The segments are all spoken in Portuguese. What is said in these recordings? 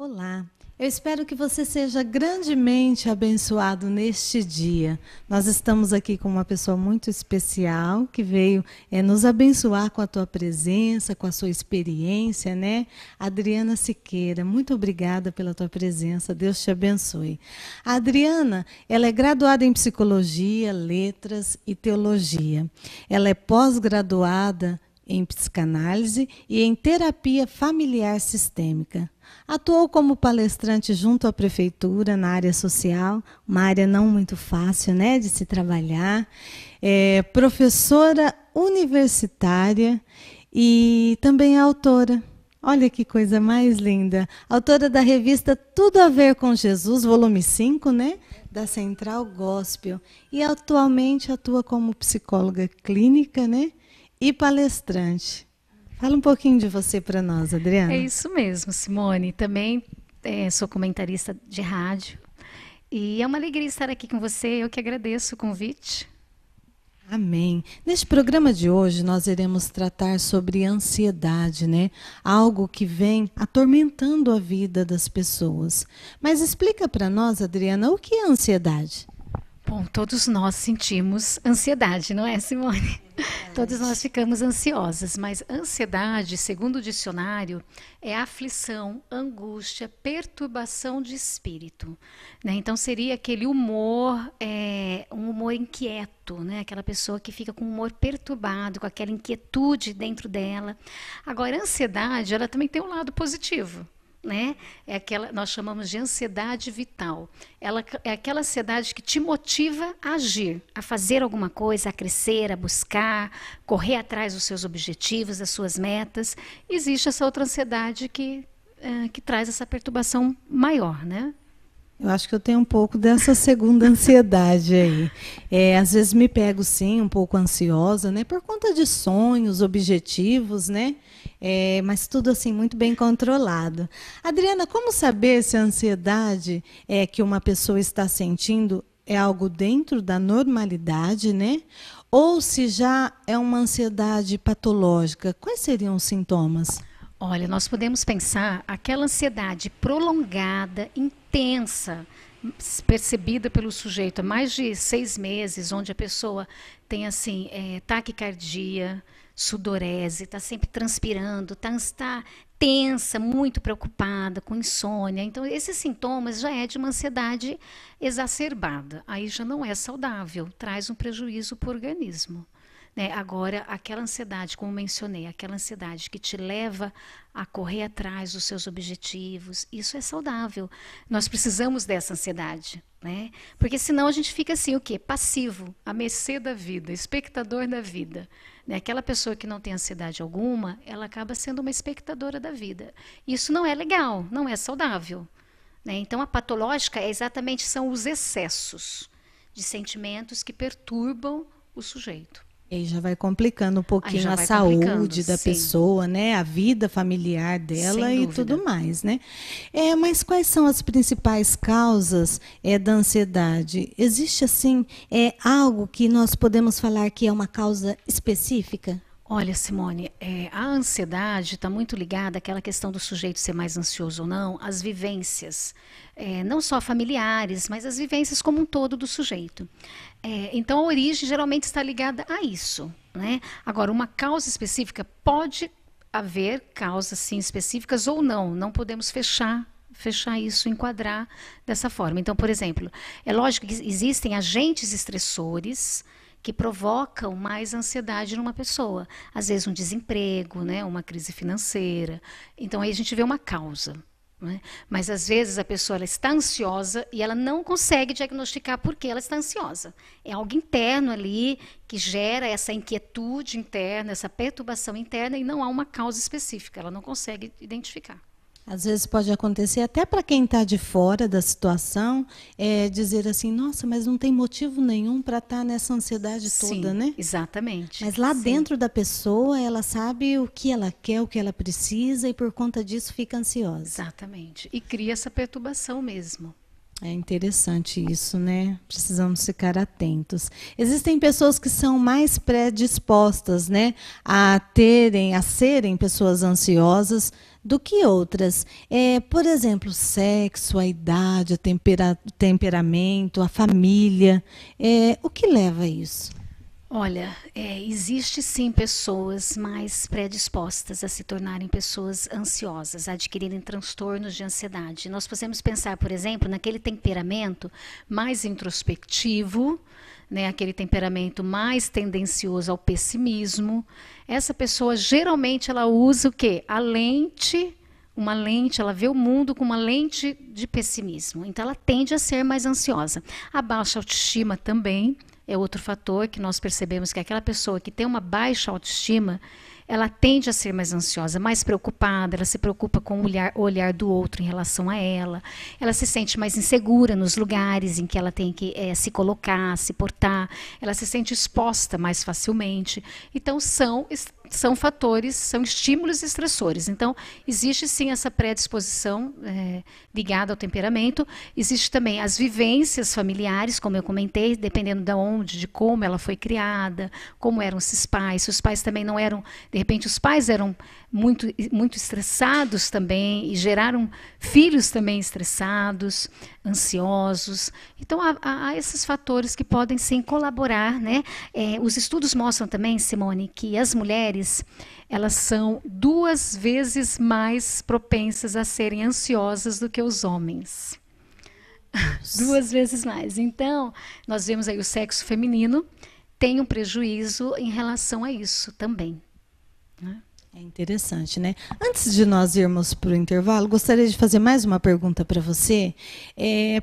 Olá, eu espero que você seja grandemente abençoado neste dia. Nós estamos aqui com uma pessoa muito especial que veio nos abençoar com a tua presença, com a sua experiência, né? Adriana Siqueira, muito obrigada pela tua presença, Deus te abençoe. A Adriana, ela é graduada em Psicologia, Letras e Teologia. Ela é pós-graduada em psicanálise e em terapia familiar sistêmica. Atuou como palestrante junto à prefeitura na área social, uma área não muito fácil, né, de se trabalhar. É professora universitária e também é autora. Olha que coisa mais linda. Autora da revista Tudo a Ver com Jesus, volume 5, né, da Central Gospel. E atualmente atua como psicóloga clínica, né, e palestrante. Fala um pouquinho de você para nós, Adriana. É isso mesmo, Simone. Também sou comentarista de rádio. E é uma alegria estar aqui com você. Eu que agradeço o convite. Amém. Neste programa de hoje, nós iremos tratar sobre ansiedade, né? Algo que vem atormentando a vida das pessoas. Mas explica para nós, Adriana, o que é ansiedade? Bom, todos nós sentimos ansiedade, não é, Simone? Todos nós ficamos ansiosas, mas ansiedade, segundo o dicionário, é aflição, angústia, perturbação de espírito, né? Então seria aquele humor, um humor inquieto, né? Aquela pessoa que fica com o humor perturbado, com aquela inquietude dentro dela. Agora, a ansiedade, ela também tem um lado positivo. Né? Nós chamamos de ansiedade vital. Ela é aquela ansiedade que te motiva a agir, a fazer alguma coisa, a crescer, a buscar, correr atrás dos seus objetivos, das suas metas. Existe essa outra ansiedade que traz essa perturbação maior, né? Eu acho que eu tenho um pouco dessa segunda ansiedade aí. Às vezes me pego, sim, um pouco ansiosa, né? Por conta de sonhos, objetivos, né? Mas tudo assim muito bem controlado. Adriana, como saber se a ansiedade que uma pessoa está sentindo é algo dentro da normalidade, né? Ou se já é uma ansiedade patológica? Quais seriam os sintomas? Olha, nós podemos pensar aquela ansiedade prolongada, intensa, percebida pelo sujeito há mais de 6 meses, onde a pessoa tem assim taquicardia, sudorese, está sempre transpirando, está tensa, muito preocupada, com insônia. Então, esses sintomas já é de uma ansiedade exacerbada. Aí já não é saudável, traz um prejuízo para o organismo. Agora, aquela ansiedade, como mencionei, aquela ansiedade que te leva a correr atrás dos seus objetivos, isso é saudável. Nós precisamos dessa ansiedade, né? Porque senão a gente fica assim, o quê? Passivo, à mercê da vida, espectador da vida. Aquela pessoa que não tem ansiedade alguma, ela acaba sendo uma espectadora da vida. Isso não é legal, não é saudável. Então, a patológica são os excessos de sentimentos que perturbam o sujeito. E aí já vai complicando um pouquinho a saúde da pessoa, né? A vida familiar dela e tudo mais, né? Mas quais são as principais causas da ansiedade? Existe, assim, algo que nós podemos falar que é uma causa específica? Olha, Simone, a ansiedade está muito ligada àquela questão do sujeito ser mais ansioso ou não, às vivências, não só familiares, mas as vivências como um todo do sujeito. Então, a origem geralmente está ligada a isso, né? Agora, uma causa específica, pode haver causas sim específicas ou não, não podemos fechar isso, enquadrar dessa forma. Então, por exemplo, é lógico que existem agentes estressores que provocam mais ansiedade numa pessoa. Às vezes um desemprego, né, uma crise financeira. Então aí a gente vê uma causa. Né? Mas às vezes a pessoa ela está ansiosa e ela não consegue diagnosticar por que ela está ansiosa. É algo interno ali que gera essa inquietude interna, essa perturbação interna e não há uma causa específica. Ela não consegue identificar. Às vezes pode acontecer até para quem está de fora da situação, dizer assim, nossa, mas não tem motivo nenhum para estar nessa ansiedade toda, né? Exatamente. Mas lá dentro da pessoa, ela sabe o que ela quer, o que ela precisa e por conta disso fica ansiosa. Exatamente. E cria essa perturbação mesmo. É interessante isso, né? Precisamos ficar atentos. Existem pessoas que são mais predispostas, né, a serem pessoas ansiosas do que outras. Por exemplo, o sexo, a idade, temperamento, a família. O que leva a isso? Olha, existe sim pessoas mais predispostas a se tornarem pessoas ansiosas, a adquirirem transtornos de ansiedade. Nós podemos pensar, por exemplo, naquele temperamento mais introspectivo, né, aquele temperamento mais tendencioso ao pessimismo. Essa pessoa geralmente ela usa o quê? Uma lente, ela vê o mundo com uma lente de pessimismo. Então ela tende a ser mais ansiosa. A baixa autoestima também é outro fator que nós percebemos que aquela pessoa que tem uma baixa autoestima, ela tende a ser mais ansiosa, mais preocupada, ela se preocupa com o olhar do outro em relação a ela se sente mais insegura nos lugares em que ela tem que se colocar, se portar, ela se sente exposta mais facilmente. Então, são fatores, são estímulos estressores. Então, existe sim essa predisposição ligada ao temperamento. Existe também as vivências familiares, como eu comentei, dependendo de onde, de como ela foi criada, como eram esses pais. Se os pais também não eram, de repente, os pais eram muito estressados também e geraram filhos também estressados, ansiosos. Então, há esses fatores que podem sim colaborar, né? Os estudos mostram também, Simone, que as mulheres elas são 2 vezes mais propensas a serem ansiosas do que os homens. 2 vezes mais. Então, nós vemos aí o sexo feminino tem um prejuízo em relação a isso também, né? É interessante, né? Antes de nós irmos para o intervalo, gostaria de fazer mais uma pergunta para você,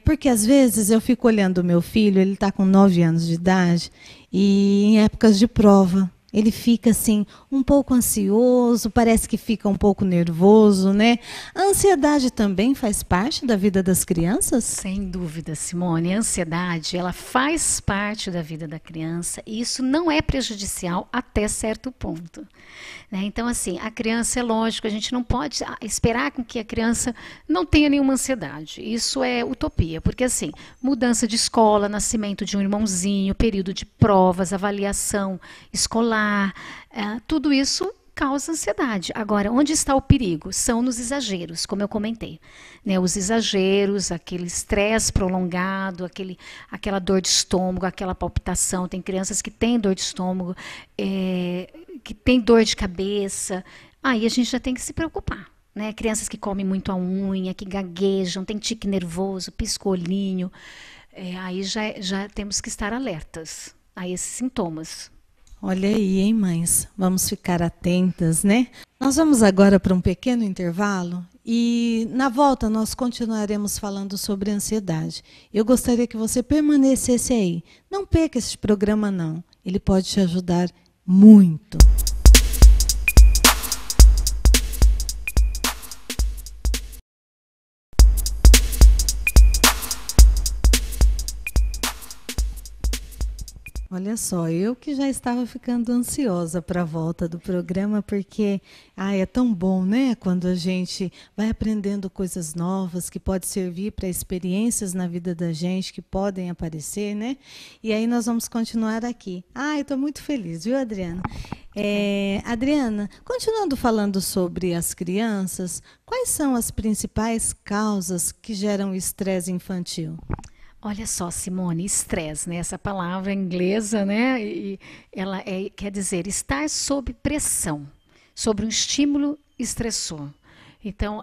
porque às vezes eu fico olhando o meu filho, ele está com 9 anos de idade, e em épocas de prova, ele fica assim, um pouco ansioso, parece que fica um pouco nervoso, né? A ansiedade também faz parte da vida das crianças? Sem dúvida, Simone. A ansiedade, ela faz parte da vida da criança e isso não é prejudicial até certo ponto, né? Então, assim, a criança, é lógico, a gente não pode esperar com que a criança não tenha nenhuma ansiedade. Isso é utopia, porque, assim, mudança de escola, nascimento de um irmãozinho, período de provas, avaliação escolar, tudo isso causa ansiedade. Agora, onde está o perigo? São nos exageros, como eu comentei, né? Os exageros, aquele estresse prolongado, aquela dor de estômago, aquela palpitação. Tem crianças que têm dor de estômago, que têm dor de cabeça. Aí a gente já tem que se preocupar, né? Crianças que comem muito a unha, que gaguejam, tem tique nervoso, pisca o olhinho. Aí já temos que estar alertas a esses sintomas. Olha aí, hein, mães? Vamos ficar atentas, né? Nós vamos agora para um pequeno intervalo e, na volta, nós continuaremos falando sobre ansiedade. Eu gostaria que você permanecesse aí. Não perca esse programa, não. Ele pode te ajudar muito. Olha só, eu que já estava ficando ansiosa para a volta do programa, porque é tão bom, né? Quando a gente vai aprendendo coisas novas que podem servir para experiências na vida da gente que podem aparecer, né? E aí nós vamos continuar aqui. Eu estou muito feliz, viu, Adriana? Adriana, continuando falando sobre as crianças, quais são as principais causas que geram estresse infantil? Olha só, Simone, estresse, né? Essa palavra inglesa, né? E ela quer dizer estar sob pressão, sobre um estímulo estressor. Então,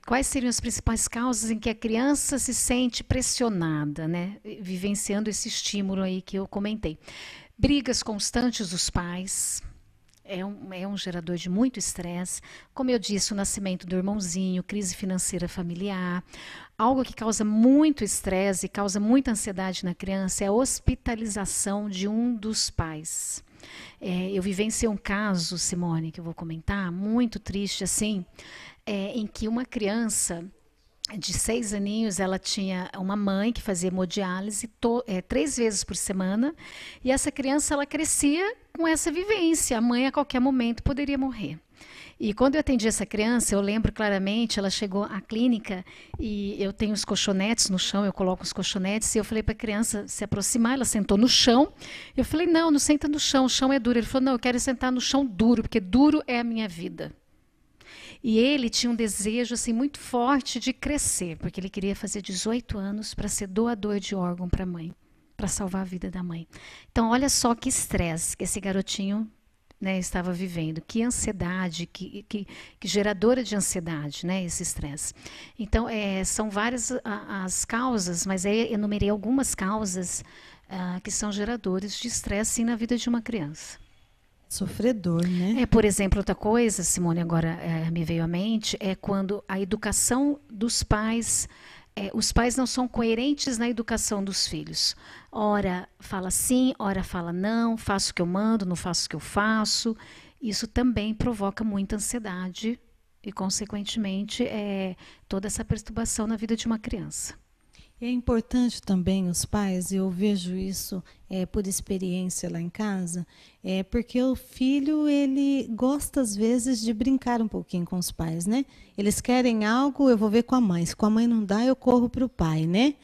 quais seriam as principais causas em que a criança se sente pressionada, né? Vivenciando esse estímulo aí que eu comentei. Brigas constantes dos pais. É um gerador de muito estresse. Como eu disse, o nascimento do irmãozinho, crise financeira familiar. Algo que causa muito estresse e causa muita ansiedade na criança é a hospitalização de um dos pais. Eu vivenciei um caso, Simone, que eu vou comentar, muito triste assim, em que uma criança de 6 aninhos, ela tinha uma mãe que fazia hemodiálise 3 vezes por semana, e essa criança ela crescia com essa vivência. A mãe a qualquer momento poderia morrer. E quando eu atendi essa criança, eu lembro claramente, ela chegou à clínica e eu tenho os colchonetes no chão, eu coloco os colchonetes, e eu falei para a criança se aproximar, ela sentou no chão. Eu falei, não, não senta no chão, o chão é duro. Ele falou, não, eu quero sentar no chão duro, porque duro é a minha vida. E ele tinha um desejo assim muito forte de crescer, porque ele queria fazer 18 anos para ser doador de órgão para a mãe, para salvar a vida da mãe. Então, olha só que estresse que esse garotinho, né, estava vivendo, que ansiedade, que geradora de ansiedade, né, esse estresse. Então, são várias as causas, mas aí enumerei algumas causas que são geradores de estresse sim, na vida de uma criança. Sofredor, né? Por exemplo, outra coisa, Simone, agora me veio à mente, é quando a educação dos pais, os pais não são coerentes na educação dos filhos. Ora fala sim, ora fala não, faço o que eu mando, não faço o que eu faço. Isso também provoca muita ansiedade e, consequentemente, toda essa perturbação na vida de uma criança. É importante também os pais, eu vejo isso por experiência lá em casa, porque o filho ele gosta às vezes de brincar um pouquinho com os pais, né? Eles querem algo, eu vou ver com a mãe. Se com a mãe não dá, eu corro para o pai, né?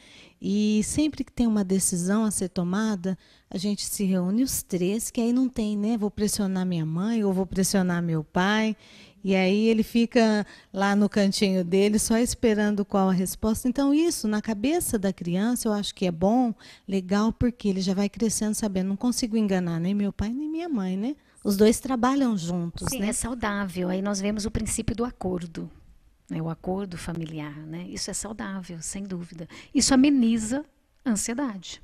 E sempre que tem uma decisão a ser tomada, a gente se reúne os três, que aí não tem, né? Vou pressionar minha mãe ou vou pressionar meu pai. E aí ele fica lá no cantinho dele só esperando qual a resposta. Então isso, na cabeça da criança, eu acho que é bom, legal, porque ele já vai crescendo sabendo, não consigo enganar nem meu pai nem minha mãe, né? Os dois trabalham juntos, Sim, né? é saudável. Aí nós vemos o princípio do acordo, né? O acordo familiar, né? Isso é saudável, sem dúvida. Isso ameniza a ansiedade.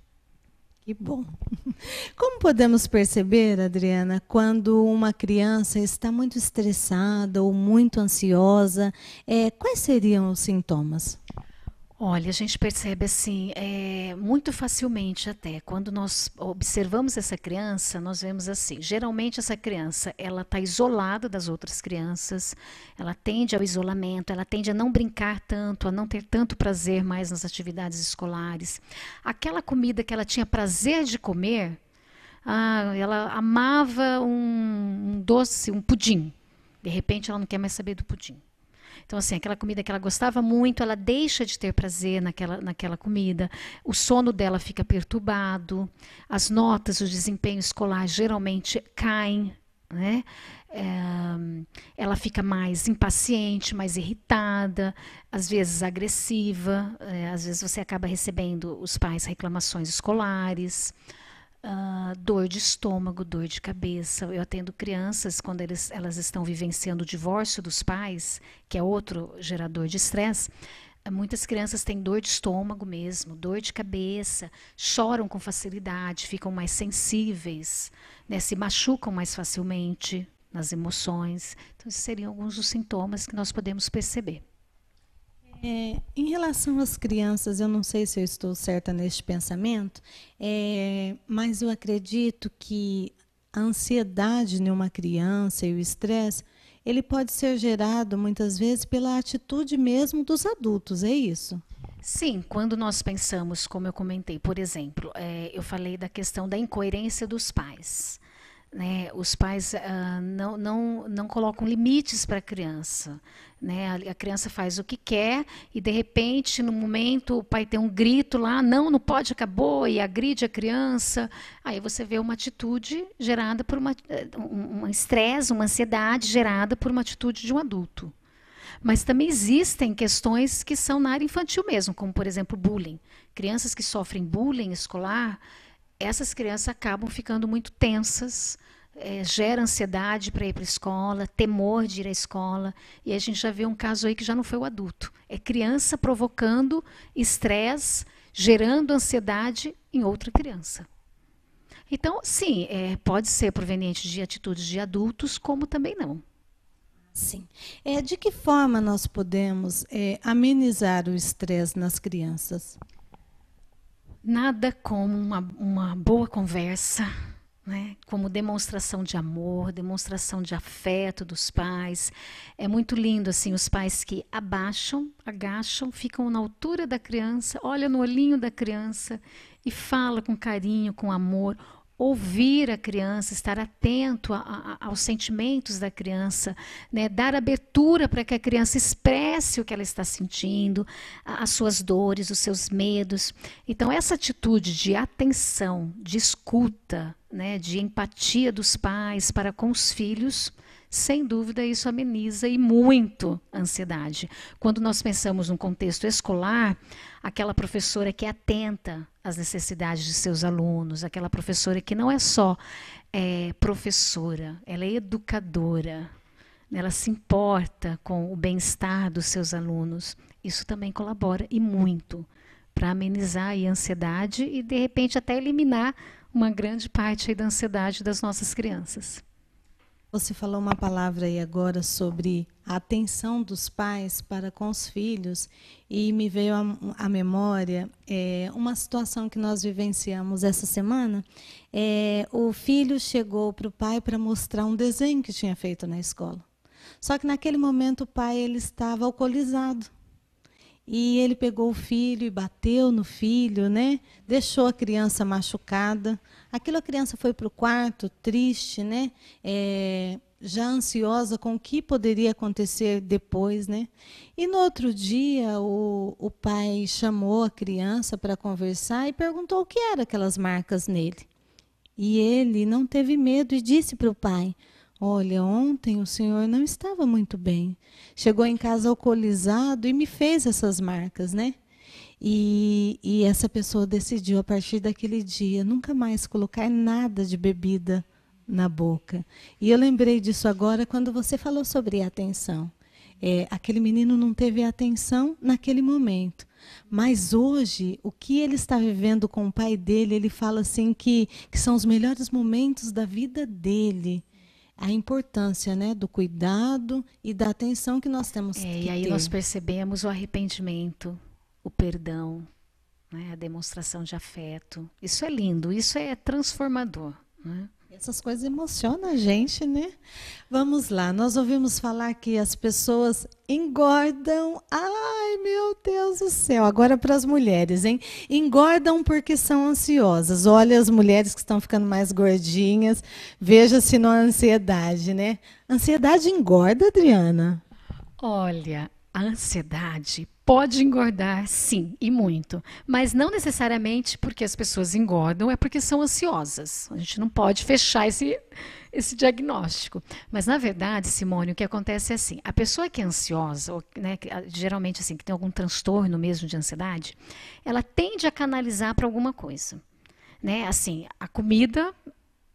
Que bom. Como podemos perceber, Adriana, quando uma criança está muito estressada ou muito ansiosa, quais seriam os sintomas? Olha, a gente percebe assim, muito facilmente até, quando nós observamos essa criança, nós vemos assim, geralmente essa criança, ela está isolada das outras crianças, ela tende ao isolamento, ela tende a não brincar tanto, a não ter tanto prazer mais nas atividades escolares. Aquela comida que ela tinha prazer de comer, ela amava um doce, um pudim. De repente ela não quer mais saber do pudim. Então, assim, aquela comida que ela gostava muito, ela deixa de ter prazer naquela comida, o sono dela fica perturbado, as notas, o desempenho escolar geralmente caem, né? Ela fica mais impaciente, mais irritada, às vezes agressiva, às vezes você acaba recebendo os pais reclamações escolares. Dor de estômago, dor de cabeça. Eu atendo crianças quando elas estão vivenciando o divórcio dos pais, que é outro gerador de estresse. Muitas crianças têm dor de estômago mesmo, dor de cabeça, choram com facilidade, ficam mais sensíveis, né, se machucam mais facilmente nas emoções. Então, esses seriam alguns dos sintomas que nós podemos perceber. Em relação às crianças, eu não sei se eu estou certa neste pensamento, mas eu acredito que a ansiedade em uma criança e o estresse, ele pode ser gerado muitas vezes pela atitude mesmo dos adultos, é isso? Sim, quando nós pensamos, como eu comentei, por exemplo, eu falei da questão da incoerência dos pais. Né, os pais não colocam limites para a criança. Né? A criança faz o que quer e, de repente, no momento, o pai tem um grito lá, não pode, acabou, e agride a criança. Aí você vê uma atitude gerada por um estresse, uma ansiedade gerada por uma atitude de um adulto. Mas também existem questões que são na área infantil mesmo, como, por exemplo, bullying. Crianças que sofrem bullying escolar, essas crianças acabam ficando muito tensas, gera ansiedade para ir para a escola, temor de ir à escola. E a gente já vê um caso aí que já não foi o adulto. É criança provocando estresse, gerando ansiedade em outra criança. Então, sim, pode ser proveniente de atitudes de adultos, como também não. Sim. De que forma nós podemos amenizar o estresse nas crianças? Nada como uma boa conversa, né, como demonstração de amor, demonstração de afeto dos pais. É muito lindo assim os pais que agacham, ficam na altura da criança, olha no olhinho da criança e fala com carinho, com amor. Ouvir a criança, estar atento aos sentimentos da criança, né? Dar abertura para que a criança expresse o que ela está sentindo, as suas dores, os seus medos. Então, essa atitude de atenção, de escuta, né? De empatia dos pais para com os filhos, sem dúvida isso ameniza e muito a ansiedade. Quando nós pensamos num contexto escolar, aquela professora que é atenta às necessidades de seus alunos, aquela professora que não é só professora, ela é educadora, ela se importa com o bem-estar dos seus alunos. Isso também colabora e muito para amenizar aí a ansiedade e, de repente, até eliminar uma grande parte aí da ansiedade das nossas crianças. Você falou uma palavra aí agora sobre a atenção dos pais para com os filhos e me veio à memória uma situação que nós vivenciamos essa semana. O filho chegou para o pai para mostrar um desenho que tinha feito na escola. Só que naquele momento o pai ele estava alcoolizado. E ele pegou o filho e bateu no filho, né? Deixou a criança machucada. Aquilo a criança foi para o quarto, triste, né? Já ansiosa com o que poderia acontecer depois, né? E no outro dia o pai chamou a criança para conversar e perguntou o que eram aquelas marcas nele. E ele não teve medo e disse para o pai: olha, ontem o senhor não estava muito bem. Chegou em casa alcoolizado e me fez essas marcas, né? E essa pessoa decidiu, a partir daquele dia, nunca mais colocar nada de bebida na boca. E eu lembrei disso agora quando você falou sobre a atenção. Aquele menino não teve atenção naquele momento. Mas hoje, o que ele está vivendo com o pai dele, ele fala assim que são os melhores momentos da vida dele. A importância, né, do cuidado e da atenção que nós temos que ter. E aí nós percebemos o arrependimento, o perdão, né, a demonstração de afeto. Isso é lindo, isso é transformador, né? Essas coisas emocionam a gente, né? Vamos lá, nós ouvimos falar que as pessoas engordam. Ai, meu Deus do céu. Agora para as mulheres, hein? Engordam porque são ansiosas. Olha as mulheres que estão ficando mais gordinhas. Veja se não há ansiedade, né? Ansiedade engorda, Adriana? Olha, a ansiedade pode engordar, sim, e muito. Mas não necessariamente porque as pessoas engordam, é porque são ansiosas. A gente não pode fechar esse diagnóstico. Mas, na verdade, Simone, o que acontece é assim, a pessoa que é ansiosa, ou, né, geralmente assim, que tem algum transtorno mesmo de ansiedade, ela tende a canalizar para alguma coisa. Né? Assim, a comida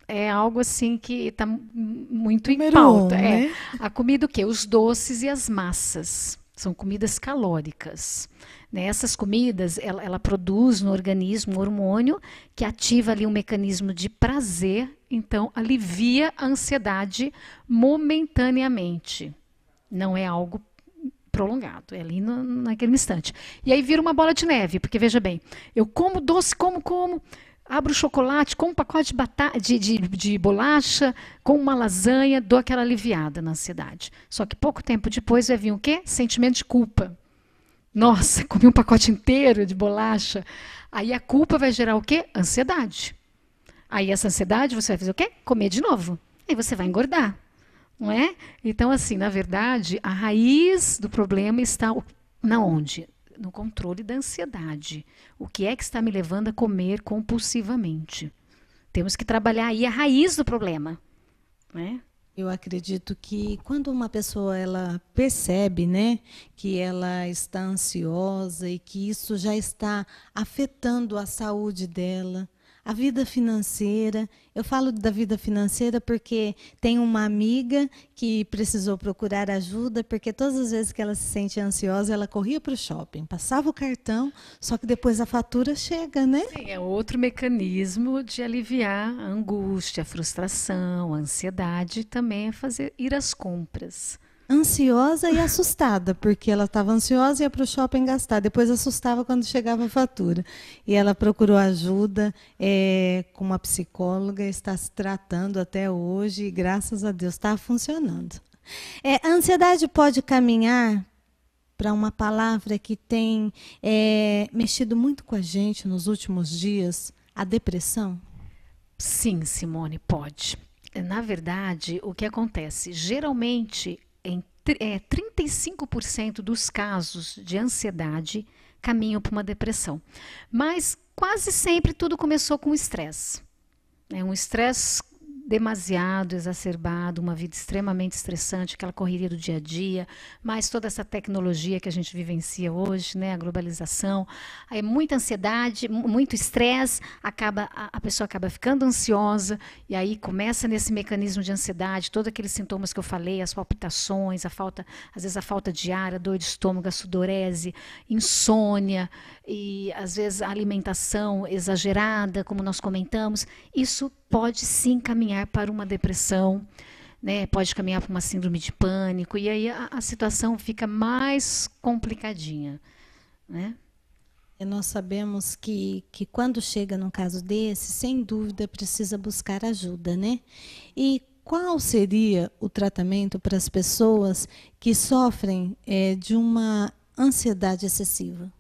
é algo assim que está muito em pauta. Né? A comida o quê? Os doces e as massas. São comidas calóricas. Né? Essas comidas, ela produz no organismo um hormônio que ativa ali um mecanismo de prazer, então alivia a ansiedade momentaneamente. Não é algo prolongado, é ali naquele instante. E aí vira uma bola de neve, porque veja bem, eu como doce, como, abro o chocolate, como um pacote de bolacha, com uma lasanha, dou aquela aliviada na ansiedade. Só que pouco tempo depois vai vir o quê? Sentimento de culpa. Nossa, comi um pacote inteiro de bolacha. Aí a culpa vai gerar o quê? Ansiedade. Aí essa ansiedade você vai fazer o quê? Comer de novo. Aí você vai engordar. Não é? Então, assim, na verdade, a raiz do problema está na onde? No controle da ansiedade. O que é que está me levando a comer compulsivamente? Temos que trabalhar aí a raiz do problema, né? Eu acredito que quando uma pessoa ela percebe, né, que ela está ansiosa e que isso já está afetando a saúde dela, a vida financeira. Eu falo da vida financeira porque tem uma amiga que precisou procurar ajuda, porque todas as vezes que ela se sente ansiosa, ela corria para o shopping, passava o cartão, só que depois a fatura chega, né? Sim, é outro mecanismo de aliviar a angústia, a frustração, a ansiedade, também é ir às compras. ansiosa e assustada, porque ela estava ansiosa e ia para o shopping gastar, depois assustava quando chegava a fatura. E ela procurou ajuda com uma psicóloga, está se tratando até hoje e, graças a Deus, está funcionando. A ansiedade pode caminhar para uma palavra que tem mexido muito com a gente nos últimos dias, a depressão? Sim, Simone, pode. Na verdade, o que acontece? Geralmente, 35% dos casos de ansiedade caminham para uma depressão. Mas quase sempre tudo começou com estresse. Um estresse demasiado exacerbado, uma vida extremamente estressante, aquela correria do dia a dia, mais toda essa tecnologia que a gente vivencia hoje, né, a globalização, aí muita ansiedade, muito estresse, a pessoa acaba ficando ansiosa, e aí começa nesse mecanismo de ansiedade, todos aqueles sintomas que eu falei, as palpitações, às vezes a falta de ar, a dor de estômago, a sudorese, insônia, e às vezes a alimentação exagerada, como nós comentamos, isso pode sim caminhar para uma depressão, né? Pode caminhar para uma síndrome de pânico, e aí a situação fica mais complicadinha, né? E nós sabemos que quando chega num caso desse, sem dúvida precisa buscar ajuda, né? E qual seria o tratamento para as pessoas que sofrem de uma ansiedade excessiva?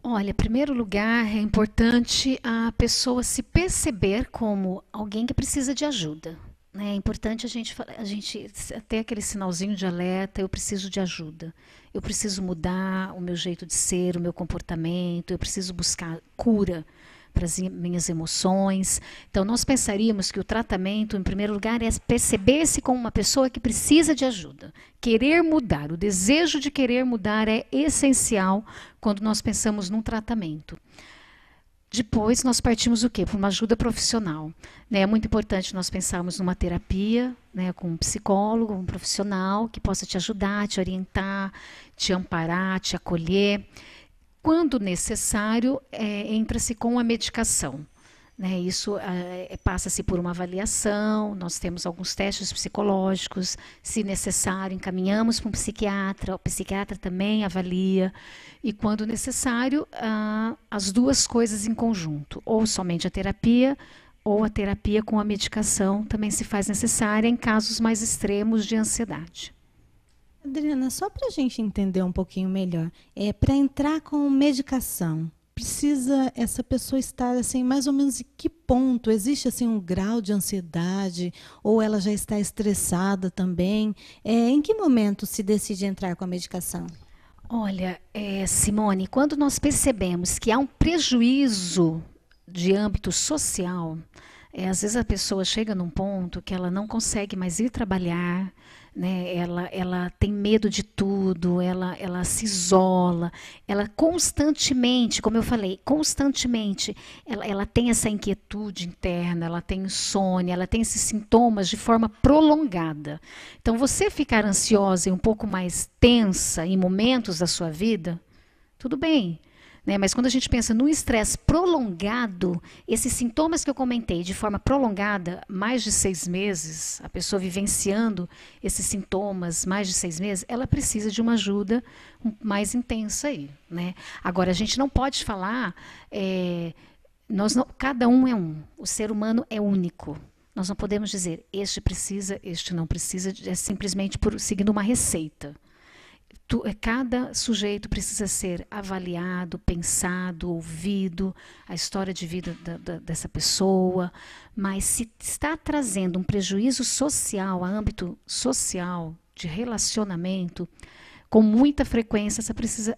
Olha, em primeiro lugar, é importante a pessoa se perceber como alguém que precisa de ajuda. É importante a gente ter aquele sinalzinho de alerta, eu preciso de ajuda. Eu preciso mudar o meu jeito de ser, o meu comportamento, eu preciso buscar cura para as minhas emoções. Então, nós pensaríamos que o tratamento, em primeiro lugar, é perceber-se como uma pessoa que precisa de ajuda. Querer mudar, o desejo de querer mudar é essencial quando nós pensamos num tratamento. Depois, nós partimos o quê? Para uma ajuda profissional. É muito importante nós pensarmos numa terapia, né, com um psicólogo, um profissional que possa te ajudar, te orientar, te amparar, te acolher. Quando necessário, entra-se com a medicação. Né? Isso passa-se por uma avaliação, nós temos alguns testes psicológicos, se necessário, encaminhamos para um psiquiatra, o psiquiatra também avalia, e quando necessário, as duas coisas em conjunto, ou somente a terapia, ou a terapia com a medicação também se faz necessária em casos mais extremos de ansiedade. Adriana, só para a gente entender um pouquinho melhor, para entrar com medicação, precisa essa pessoa estar assim, mais ou menos em que ponto? Existe assim um grau de ansiedade ou ela já está estressada também? Em que momento se decide entrar com a medicação? Olha, Simone, quando nós percebemos que há um prejuízo de âmbito social, às vezes a pessoa chega num ponto que ela não consegue mais ir trabalhar, né? Ela tem medo de tudo, ela se isola, ela constantemente, como eu falei, constantemente, ela tem essa inquietude interna, ela tem insônia, ela tem esses sintomas de forma prolongada. Então, você ficar ansiosa e um pouco mais tensa em momentos da sua vida, tudo bem. Né? Mas quando a gente pensa num estresse prolongado, esses sintomas que eu comentei de forma prolongada, mais de 6 meses, a pessoa vivenciando esses sintomas mais de 6 meses, ela precisa de uma ajuda mais intensa aí. Né? Agora, a gente não pode falar, cada um é um, o ser humano é único. Nós não podemos dizer, este precisa, este não precisa, é simplesmente seguindo uma receita. Cada sujeito precisa ser avaliado, pensado, ouvido, a história de vida dessa pessoa, mas se está trazendo um prejuízo social, a âmbito social, de relacionamento, com muita frequência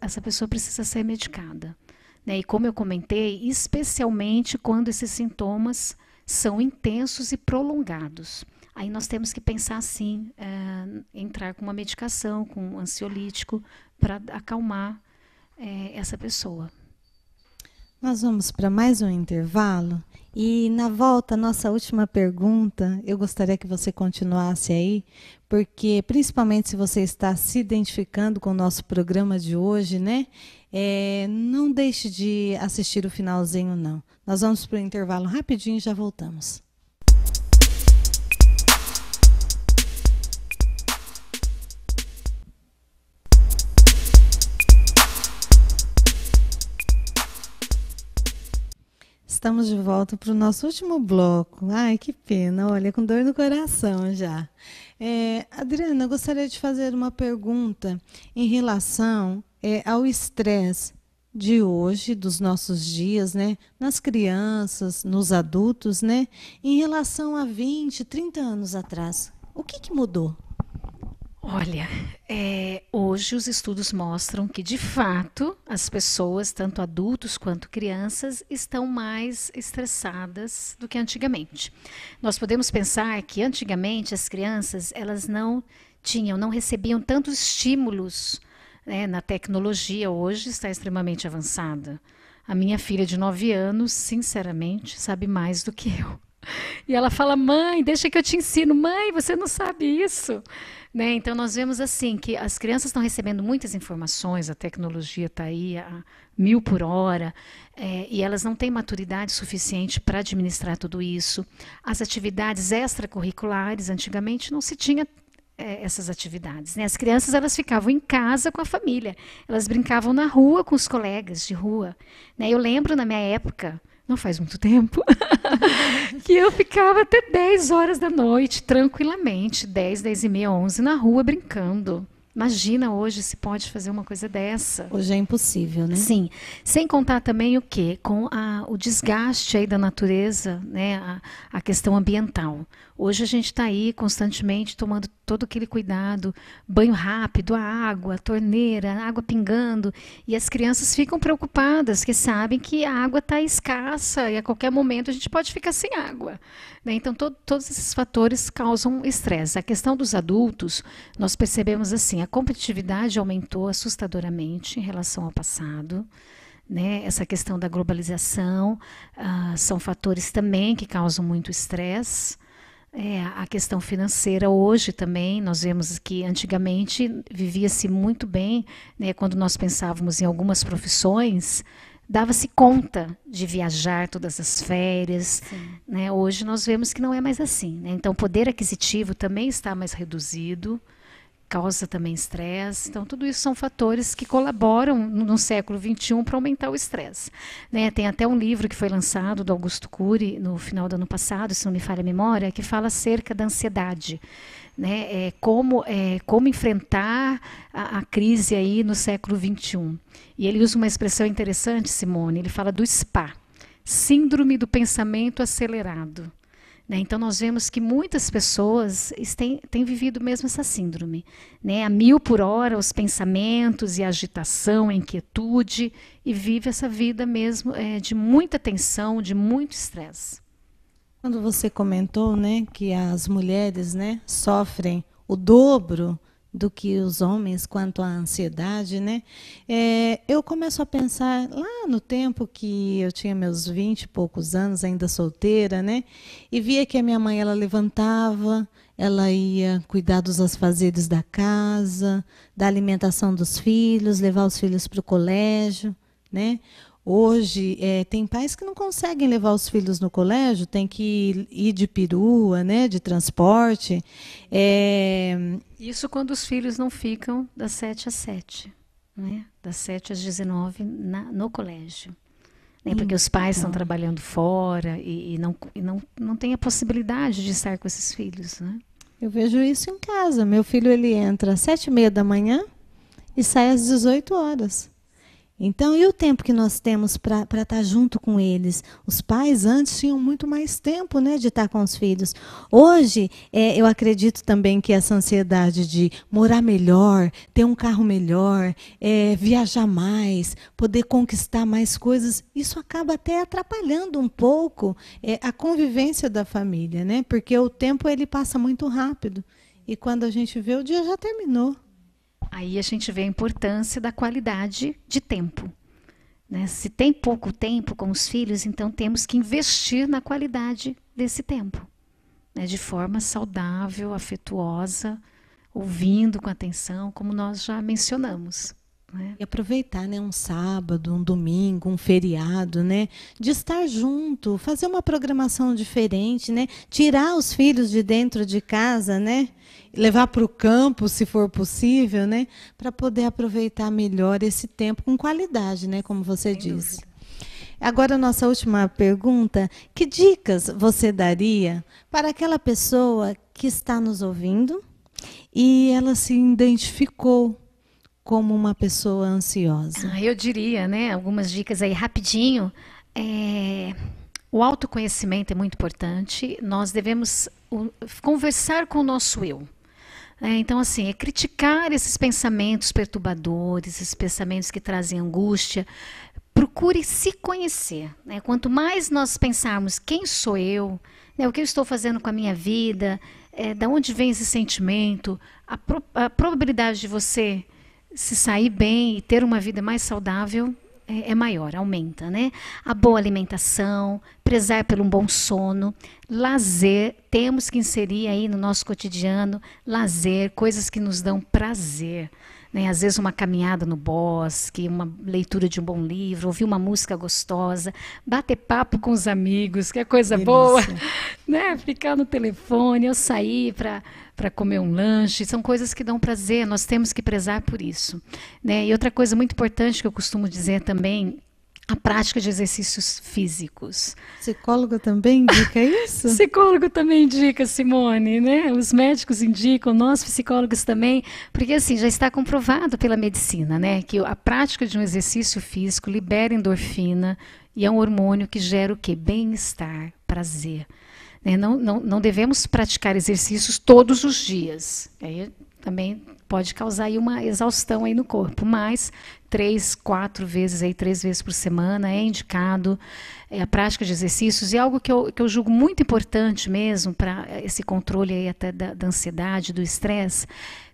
essa pessoa precisa ser medicada. Né? E como eu comentei, especialmente quando esses sintomas são intensos e prolongados. Aí nós temos que pensar, sim, entrar com uma medicação, com um ansiolítico, para acalmar essa pessoa. Nós vamos para mais um intervalo e, na volta, nossa última pergunta, eu gostaria que você continuasse aí, porque, principalmente se você está se identificando com o nosso programa de hoje, né? Não deixe de assistir o finalzinho, não. Nós vamos para o intervalo rapidinho e já voltamos. Estamos de volta para o nosso último bloco. Ai, que pena, olha, com dor no coração já. Adriana, eu gostaria de fazer uma pergunta em relação ao estresse de hoje, dos nossos dias, né? Nas crianças, nos adultos, né? Em relação a 20, 30 anos atrás. O que mudou? Olha, hoje os estudos mostram que, de fato, as pessoas, tanto adultos quanto crianças, estão mais estressadas do que antigamente. Nós podemos pensar que antigamente as crianças elas não recebiam tantos estímulos, né, na tecnologia. Hoje está extremamente avançada. A minha filha de 9 anos, sinceramente, sabe mais do que eu. E ela fala: mãe, deixa que eu te ensino. Mãe, você não sabe isso. Né? Então, nós vemos assim que as crianças estão recebendo muitas informações, a tecnologia está aí a 1000 por hora, e elas não têm maturidade suficiente para administrar tudo isso. As atividades extracurriculares, antigamente não se tinha essas atividades. Né? As crianças elas ficavam em casa com a família, elas brincavam na rua com os colegas de rua. Né? Eu lembro na minha época, não faz muito tempo, que eu ficava até 10 horas da noite, tranquilamente, 10, 10 e meia, 11, na rua brincando. Imagina hoje se pode fazer uma coisa dessa. Hoje é impossível, né? Sim. Sem contar também o quê? Com o desgaste aí da natureza, né? A questão ambiental. Hoje a gente está aí constantemente tomando todo aquele cuidado, banho rápido, a água, a torneira, a água pingando, e as crianças ficam preocupadas, que sabem que a água está escassa e a qualquer momento a gente pode ficar sem água. Né? Então, todos esses fatores causam estresse. A questão dos adultos, nós percebemos assim, a competitividade aumentou assustadoramente em relação ao passado. Né? Essa questão da globalização são fatores também que causam muito estresse. A questão financeira hoje também, nós vemos que antigamente vivia-se muito bem, né, quando nós pensávamos em algumas profissões, dava-se conta de viajar todas as férias. Né? Hoje nós vemos que não é mais assim. Né? Então o poder aquisitivo também está mais reduzido, causa também estresse. Então, tudo isso são fatores que colaboram no século XXI para aumentar o estresse. Né? Tem até um livro que foi lançado do Augusto Cury no final do ano passado, se não me falha a memória, que fala acerca da ansiedade. Né? Como enfrentar a crise aí no século XXI. E ele usa uma expressão interessante, Simone, ele fala do SPA, Síndrome do Pensamento Acelerado. Né? Então, nós vemos que muitas pessoas têm vivido mesmo essa síndrome. Né? A 1000 por hora, os pensamentos e a agitação, a inquietude, e vive essa vida mesmo de muita tensão, de muito estresse. Quando você comentou, né, que as mulheres, né, sofrem o dobro do que os homens quanto à ansiedade, né? Eu começo a pensar lá no tempo que eu tinha meus 20 e poucos anos, ainda solteira, né? E via que a minha mãe, ela levantava, ela ia cuidar dos afazeres da casa, da alimentação dos filhos, levar os filhos para o colégio, né? Hoje, tem pais que não conseguem levar os filhos no colégio, tem que ir de perua, né, de transporte. Isso quando os filhos não ficam das 7 às 7, né? Das 7 às 19 no colégio. Né? Porque os pais estão trabalhando fora e não tem a possibilidade de estar com esses filhos. Né? Eu vejo isso em casa. Meu filho ele entra às 7h30 da manhã e sai às 18 horas. Então, e o tempo que nós temos para estar junto com eles? Os pais antes tinham muito mais tempo, né, de estar com os filhos. Hoje, eu acredito também que essa ansiedade de morar melhor, ter um carro melhor, viajar mais, poder conquistar mais coisas, isso acaba até atrapalhando um pouco a convivência da família, né? Porque o tempo ele passa muito rápido. E quando a gente vê, o dia já terminou. Aí a gente vê a importância da qualidade de tempo. Né? Se tem pouco tempo com os filhos, então temos que investir na qualidade desse tempo. Né? De forma saudável, afetuosa, ouvindo com atenção, como nós já mencionamos. Né? E aproveitar, né, um sábado, um domingo, um feriado, né, de estar junto, fazer uma programação diferente, né, tirar os filhos de dentro de casa, né, levar para o campo, se for possível, né, para poder aproveitar melhor esse tempo com qualidade, né, como você disse. Agora, nossa última pergunta: que dicas você daria para aquela pessoa que está nos ouvindo e ela se identificou como uma pessoa ansiosa? Eu diria, né, algumas dicas aí rapidinho. O autoconhecimento é muito importante. Nós devemos conversar com o nosso eu. Então, assim, é criticar esses pensamentos perturbadores, esses pensamentos que trazem angústia. Procure se conhecer, né? Quanto mais nós pensarmos quem sou eu, né, o que eu estou fazendo com a minha vida, da onde vem esse sentimento, a probabilidade de você se sair bem e ter uma vida mais saudável é maior, aumenta, né? A boa alimentação, prezar pelo bom sono, lazer, temos que inserir aí no nosso cotidiano lazer, coisas que nos dão prazer, né? Às vezes uma caminhada no bosque, uma leitura de um bom livro, ouvir uma música gostosa, bater papo com os amigos, que é coisa Delícia. boa, né? Ficar no telefone, ou sair para comer um lanche, são coisas que dão prazer, nós temos que prezar por isso, né? E outra coisa muito importante que eu costumo dizer também, a prática de exercícios físicos. Psicólogo também indica isso? Psicólogo também indica, Simone, né? Os médicos indicam, nós psicólogos também, porque assim, já está comprovado pela medicina, né? Que a prática de um exercício físico libera endorfina e é um hormônio que gera o quê? Bem-estar, prazer. Não devemos praticar exercícios todos os dias. Aí também pode causar aí uma exaustão aí no corpo, mas 3 vezes por semana é indicado a prática de exercícios, e algo que eu julgo muito importante mesmo para esse controle aí até da ansiedade, do estresse.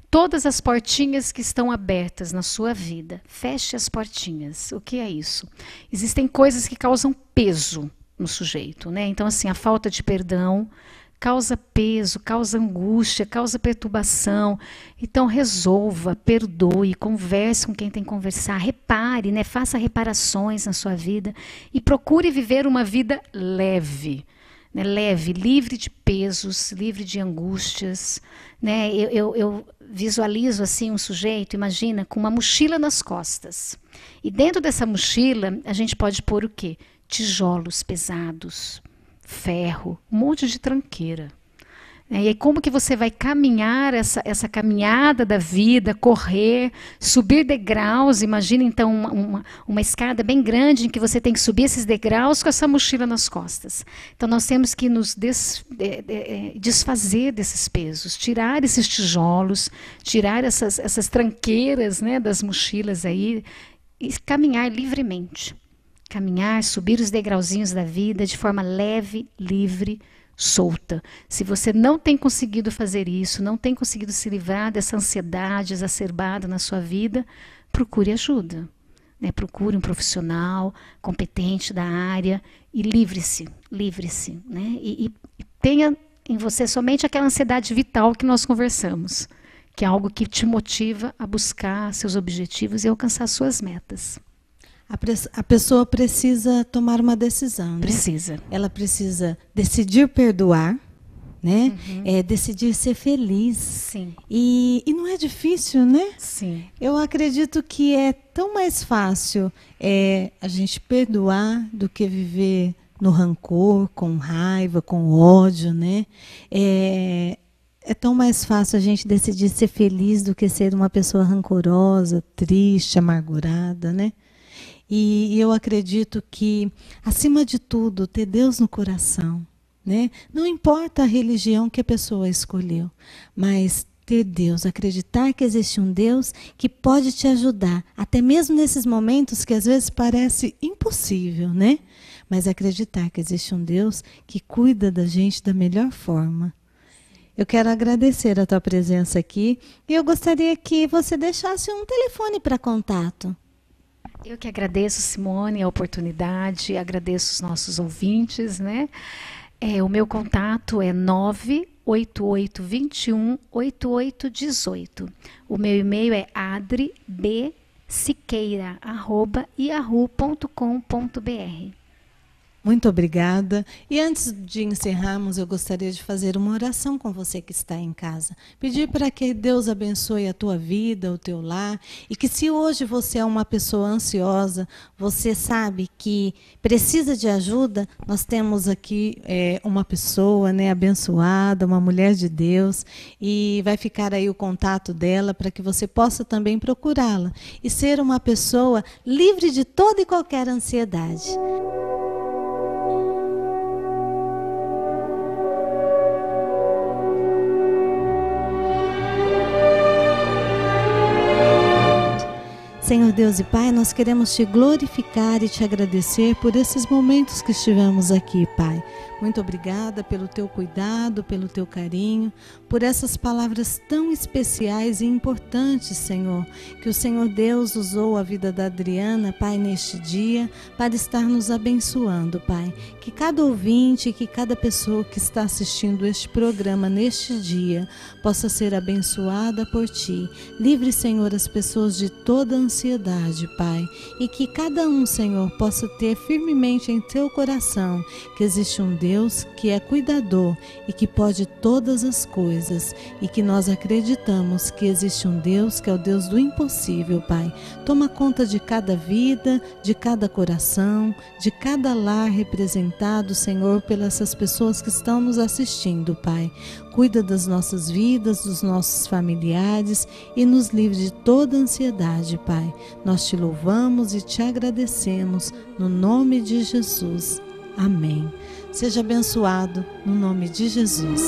Todas as portinhas que estão abertas na sua vida, feche as portinhas. O que é isso? Existem coisas que causam peso no sujeito, né? Então, assim, a falta de perdão causa peso, causa angústia, causa perturbação. Então, resolva, perdoe, converse com quem tem que conversar, repare, né? Faça reparações na sua vida e procure viver uma vida leve, né? Leve, livre de pesos, livre de angústias, né? Eu visualizo assim um sujeito, imagina, com uma mochila nas costas. E dentro dessa mochila, a gente pode pôr o quê? Tijolos pesados, ferro, um monte de tranqueira. E aí como que você vai caminhar essa caminhada da vida, correr, subir degraus? Imagina então uma escada bem grande em que você tem que subir esses degraus com essa mochila nas costas. Então nós temos que nos desfazer desses pesos, tirar esses tijolos, tirar essas tranqueiras, né, das mochilas aí e caminhar livremente. Caminhar, subir os degrauzinhos da vida de forma leve, livre, solta. Se você não tem conseguido fazer isso, não tem conseguido se livrar dessa ansiedade exacerbada na sua vida, procure ajuda, né? Procure um profissional competente da área e livre-se, né? E tenha em você somente aquela ansiedade vital que nós conversamos, que é algo que te motiva a buscar seus objetivos e alcançar suas metas. A pessoa precisa tomar uma decisão, né? Precisa. Ela precisa decidir perdoar, né? Decidir ser feliz. Sim. E não é difícil, né? Sim. Eu acredito que é tão mais fácil a gente perdoar do que viver no rancor, com raiva, com ódio, né? É tão mais fácil a gente decidir ser feliz do que ser uma pessoa rancorosa, triste, amargurada, né? E eu acredito que, acima de tudo, ter Deus no coração, né? Não importa a religião que a pessoa escolheu, mas ter Deus, acreditar que existe um Deus que pode te ajudar, até mesmo nesses momentos que às vezes parece impossível, né? Mas acreditar que existe um Deus que cuida da gente da melhor forma. Eu quero agradecer a tua presença aqui e eu gostaria que você deixasse um telefone para contato. Eu que agradeço, Simone, a oportunidade, agradeço os nossos ouvintes, né? O meu contato é 988218818. O meu e-mail é adribsiqueira@yahoo.com.br. Muito obrigada. E antes de encerrarmos, eu gostaria de fazer uma oração com você que está em casa. Pedir para que Deus abençoe a tua vida, o teu lar, e que se hoje você é uma pessoa ansiosa, você sabe que precisa de ajuda, nós temos aqui uma pessoa, né, abençoada, uma mulher de Deus, e vai ficar aí o contato dela para que você possa também procurá-la e ser uma pessoa livre de toda e qualquer ansiedade. Senhor Deus e Pai, nós queremos te glorificar e te agradecer por esses momentos que estivemos aqui, Pai. Muito obrigada pelo teu cuidado, pelo teu carinho, por essas palavras tão especiais e importantes, Senhor, que o Senhor Deus usou a vida da Adriana, Pai, neste dia, para estar nos abençoando, Pai. Que cada ouvinte, que cada pessoa que está assistindo este programa neste dia, possa ser abençoada por Ti. Livre, Senhor, as pessoas de toda ansiedade, Pai, e que cada um, Senhor, possa ter firmemente em teu coração que existe um Deus que é cuidador e que pode todas as coisas, e que nós acreditamos que existe um Deus que é o Deus do impossível, Pai. Toma conta de cada vida, de cada coração, de cada lar representado, Senhor, pelas essas pessoas que estão nos assistindo, Pai. Cuida das nossas vidas, dos nossos familiares e nos livre de toda ansiedade, Pai. Nós te louvamos e te agradecemos no nome de Jesus. Amém. Seja abençoado no nome de Jesus.